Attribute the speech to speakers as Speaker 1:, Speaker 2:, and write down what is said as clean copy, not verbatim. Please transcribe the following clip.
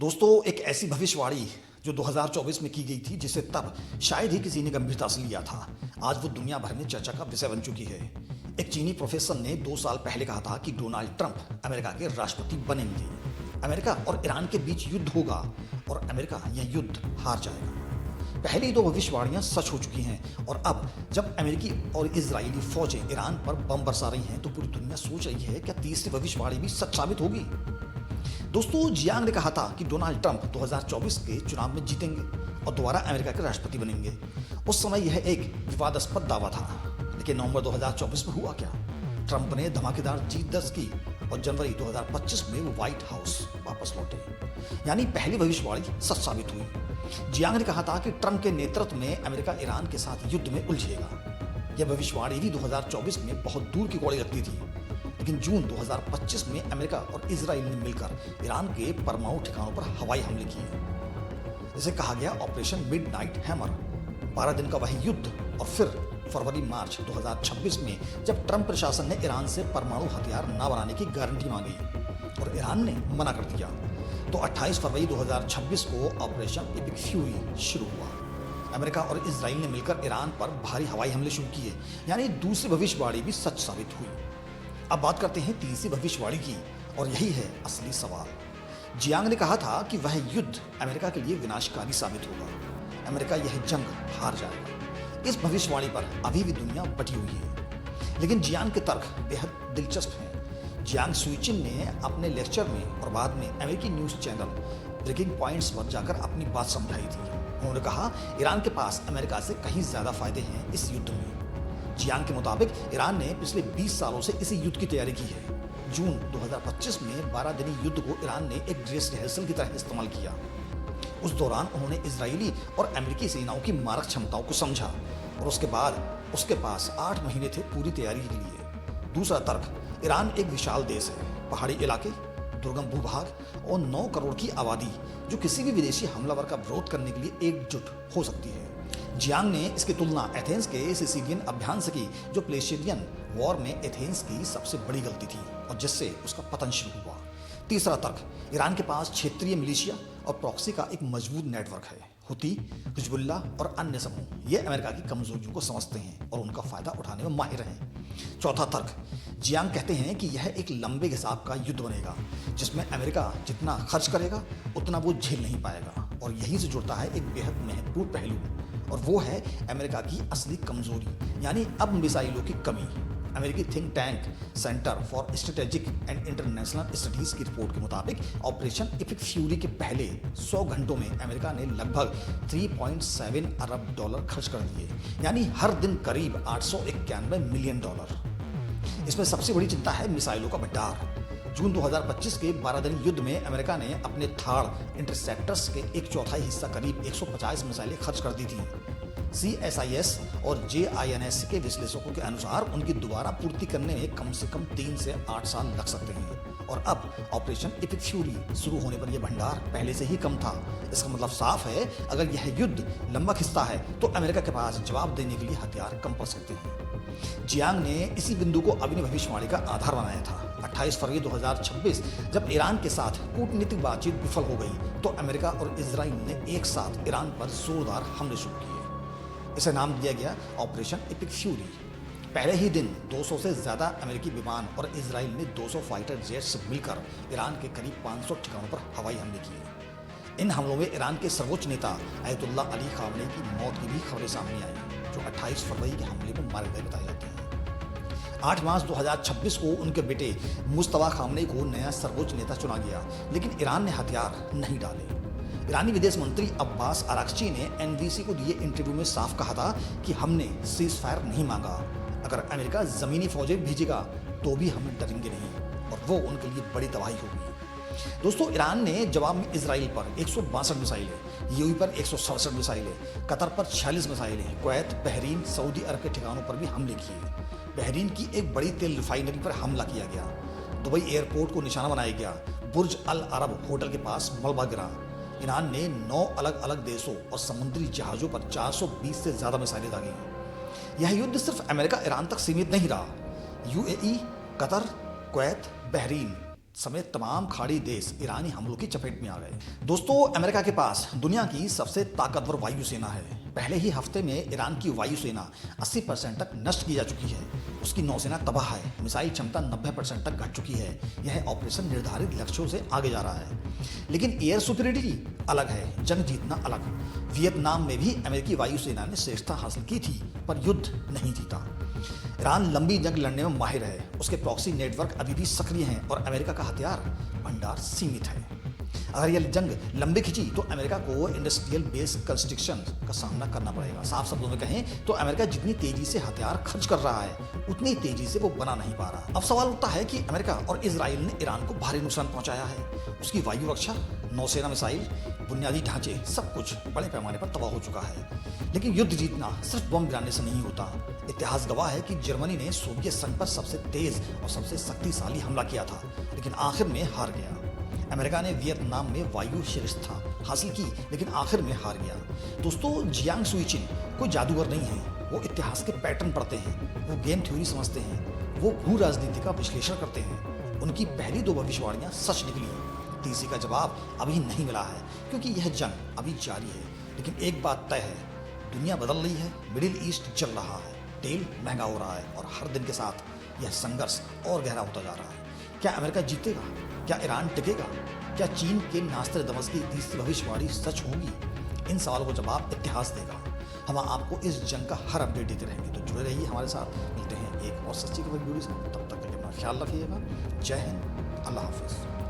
Speaker 1: दोस्तों, एक ऐसी भविष्यवाणी जो 2024 में की गई थी, जिसे तब शायद ही किसी ने गंभीरता से लिया था, आज वो दुनिया भर में चर्चा का विषय बन चुकी है। एक चीनी प्रोफेसर ने 2 साल पहले कहा था कि डोनाल्ड ट्रंप अमेरिका के राष्ट्रपति बनेंगे। अमेरिका और ईरान के बीच युद्ध होगा और अमेरिका यह युद्ध हार जाएगा। पहले ही 2 भविष्यवाणियां सच हो चुकी हैं और अब जब अमेरिकी और इजरायली फौजें ईरान पर बम बरसा रही हैं, तो पूरी दुनिया सोच रही है क्या तीसरी भविष्यवाणी भी सच साबित होगी। दोस्तों, जियांग ने कहा था कि डोनाल्ड ट्रंप 2024 के चुनाव में जीतेंगे और दोबारा अमेरिका के राष्ट्रपति बनेंगे। उस समय यह एक विवादास्पद दावा था, लेकिन नवंबर 2024 में हुआ क्या? ट्रंप ने धमाकेदार जीत दर्ज की और जनवरी 2025 में वो व्हाइट हाउस वापस लौटे। यानी पहली भविष्यवाणी सच साबित हुई। जियांग ने कहा था कि ट्रंप के नेतृत्व में अमेरिका ईरान के साथ युद्ध में उलझेगा। यह भविष्यवाणी भी 2024 में बहुत दूर की कौड़ी लगती थी, लेकिन जून 2025 में अमेरिका और इजराइल ने मिलकर ईरान के परमाणु ठिकानों पर हवाई हमले किए। इसे कहा गया ऑपरेशन मिडनाइट हैमर। 12 दिन का वह युद्ध और फिर फरवरी-मार्च 2026 में जब ट्रंप प्रशासन ने ईरान से परमाणु हथियार न बनाने की गारंटी मांगी और ईरान ने मना कर दिया, तो 28 फरवरी 2026 को ऑपरेशन एपिक फ्यूरी शुरू हुआ। अमेरिका और इजराइल ने मिलकर ईरान पर भारी हवाई हमले शुरू किए। यानी दूसरी भविष्यवाणी भी सच साबित हुई। अब बात करते हैं तीसरी भविष्यवाणी की, और यही है असली सवाल। जियांग ने कहा था कि वह युद्ध अमेरिका के लिए विनाशकारी साबित होगा। अमेरिका यह जंग हार जाएगा। इस भविष्यवाणी पर अभी भी दुनिया बटी हुई है, लेकिन जियांग के तर्क बेहद दिलचस्प हैं। जियांग सुइचिन ने अपने लेक्चर में और बाद में अमेरिकी न्यूज चैनल ब्रेकिंग पॉइंट्स पर जाकर अपनी बात समझाई थी। उन्होंने कहा, ईरान के पास अमेरिका से कहीं ज्यादा फायदे हैं इस युद्ध में। जियांग के मुताबिक ईरान ने पिछले 20 सालों से इसी युद्ध की तैयारी की है। जून 2025 में 12 दिनी युद्ध को ईरान ने एक ड्रेस रिहर्सल की तरह इस्तेमाल किया। उस दौरान उन्होंने इजरायली और अमेरिकी सेनाओं की मारक क्षमताओं को समझा और उसके बाद उसके पास 8 महीने थे पूरी तैयारी के लिए। दूसरा तर्क, ईरान एक विशाल देश है, पहाड़ी इलाके, दुर्गम भूभाग और 9 करोड़ की आबादी, जो किसी भी विदेशी हमलावर का विरोध करने के लिए एकजुट हो सकती है। जियांग ने इसकी तुलना एथेंस के सिसिलियन अभियान से की, जो प्लेशियन वॉर में एथेंस की सबसे बड़ी गलती थी और जिससे उसका पतन शुरू हुआ। तीसरा तर्क, ईरान के पास क्षेत्रीय मिलिशिया और प्रॉक्सी का एक मजबूत नेटवर्क है। हुती, हिजबुल्ला और अन्य समूह ये अमेरिका की कमजोरियों को समझते हैं और उनका फायदा उठाने में माहिर हैं। चौथा तर्क, जियांग कहते हैं कि यह एक लंबे हिसाब का युद्ध बनेगा, जिसमें अमेरिका जितना खर्च करेगा उतना वो झेल नहीं पाएगा। और यहीं से जुड़ता है एक बेहद महत्वपूर्ण पहलू, और वो है अमेरिका की असली कमजोरी, यानी अब मिसाइलों की कमी। अमेरिकी think tank centre for strategic and international studies की रिपोर्ट के मुताबिक ऑपरेशन एपिक फ्यूरी के पहले 100 घंटों में अमेरिका ने लगभग 3.7 अरब डॉलर खर्च कर दिए, यानी हर दिन करीब 891 मिलियन डॉलर। इसमें सबसे बड़ी चिंता है मिसाइलों का भंडार। जून 2025 के 12 दिन युद्ध में अमेरिका ने अपने थार्ड इंटरसेप्टर्स के 1/4 हिस्सा करीब 150 मिसाइलें खर्च कर दी थी। CSIS और JINS के विश्लेषकों के अनुसार उनकी दोबारा पूर्ति करने में कम से कम 3 से 8 साल लग सकते हैं। और अब ऑपरेशन एपिक फ्यूरी शुरू होने पर यह भंडार पहले से ही कम था। इसका मतलब साफ है, अगर यह युद्ध लंबा खिंचता है तो अमेरिका के पास जवाब देने के लिए हथियार कम पड़ सकते हैं। जियांग ने इसी बिंदु को अपनी भविष्यवाणी का आधार बनाया था। 28 फरवरी 2026 जब ईरान के साथ कूटनीतिक बातचीत विफल हो गई, तो अमेरिका और इजराइल ने एक साथ ईरान पर जोरदार हमले शुरू किए। इसे नाम दिया गया ऑपरेशन एपिक फ्यूरी। पहले ही दिन 200 से ज्यादा अमेरिकी विमान और इजराइल ने 200 फाइटर जेट्स मिलकर ईरान के करीब 500 ठिकानों पर हवाई हमले किए। इन हमलों में ईरान के सर्वोच्च नेता अयतुल्ला अली खामनेई की मौत की भी खबरें सामने आई, जो 28 फरवरी के हमले में मारे गए बताए जाते हैं। 8 मार्च 2026 को उनके बेटे मुस्तफा खामनेई को नया सर्वोच्च नेता चुना गया, लेकिन ईरान ने हथियार नहीं डाले। ईरानी विदेश मंत्री अब्बास अराक्ची ने NBC को दिए इंटरव्यू में साफ कहा था कि हमने सीज फायर नहीं मांगा। अगर अमेरिका जमीनी फौजें भेजेगा तो भी हम डरेंगे नहीं, और वो उनके लिए बड़ी तबाही होगी। दोस्तों, ईरान ने जवाब में इजराइल पर 162 मिसाइलें, यूएई पर 167 मिसाइलें, कतर पर 46 मिसाइलें, कुवैत, बहरीन, सऊदी अरब के ठिकानों पर भी हमले किए। बहरीन की एक बड़ी तेल रिफाइनरी पर हमला किया गया। दुबई एयरपोर्ट को निशाना बनाया गया। बुर्ज अल अरब होटल के पास मलबा गिरा। ईरान ने 9 अलग अलग देशों और समुद्री जहाजों पर 420 से ज्यादा मिसाइलें दागी। यह युद्ध सिर्फ अमेरिका ईरान तक सीमित नहीं रहा। यूएई, कतर, कुवैत, बहरीन समेत तमाम खाड़ी देश ईरानी हमलों की चपेट में आ गए। दोस्तों, अमेरिका के पास दुनिया की सबसे ताकतवर वायुसेना है। पहले ही हफ्ते में ईरान की वायुसेना 80% तक नष्ट की जा चुकी है। उसकी नौसेना तबाह है, मिसाइल क्षमता 90% तक घट चुकी है। यह ऑपरेशन निर्धारित लक्ष्यों से आगे जा रहा है। लेकिन एयर सुपीरियरिटी अलग है, जंग जीतना अलग। वियतनाम में भी अमेरिकी वायुसेना ने श्रेष्ठता हासिल की थी, पर युद्ध नहीं जीता। ईरान लंबी जंग लड़ने में माहिर है। उसके प्रॉक्सी नेटवर्क अभी भी सक्रिय हैं और अमेरिका का हथियार भंडार सीमित है। अगर यह जंग लंबी खिंची तो अमेरिका को इंडस्ट्रियल बेस कंस्ट्रक्शन का सामना करना पड़ेगा। साफ शब्दों में कहें तो अमेरिका जितनी तेजी से हथियार खर्च कर रहा है, उतनी तेजी से वो बना नहीं पा रहा। अब सवाल उठता है कि अमेरिका और इजराइल ने ईरान को भारी नुकसान पहुंचाया है। उसकी वायु रक्षा, नौसेना, मिसाइल, बुनियादी ढांचे, सब कुछ बड़े पैमाने पर तबाह हो चुका है। लेकिन युद्ध जीतना सिर्फ बम गिराने से नहीं होता। इतिहास गवाह है कि जर्मनी ने सोवियत संघ पर सबसे तेज और सबसे शक्तिशाली हमला किया था, लेकिन आखिर में हार गया। अमेरिका ने वियतनाम में वायु श्रेष्ठता हासिल की, लेकिन आखिर में हार गया। दोस्तों, जियांग सुईचिन कोई जादूगर नहीं है। वो इतिहास के पैटर्न पढ़ते हैं, वो गेम थ्योरी समझते हैं, वो भू राजनीति का विश्लेषण करते हैं। उनकी पहली 2 भविष्यवाणियां सच निकली। तीसरी का जवाब अभी नहीं मिला है, क्योंकि यह जंग अभी जारी है। लेकिन एक बात तय है, दुनिया बदल रही है, मिडिल ईस्ट जल रहा है, तेल महंगा हो रहा है और हर दिन के साथ यह संघर्ष और गहरा होता जा रहा है। क्या अमेरिका जीतेगा? क्या ईरान टिकेगा? क्या चीन के नास्त्रदामस की तीसरी भविष्यवाणी सच होगी? इन सवालों को जवाब इतिहास देगा। हम आपको इस जंग का हर अपडेट देते रहेंगे, तो जुड़े रहिए हमारे साथ। मिलते हैं एक और सच्ची खबर वीडियो से। तब तक के लिए अपना ख्याल रखिएगा। जय हिंद, अल्लाह हाफिज़।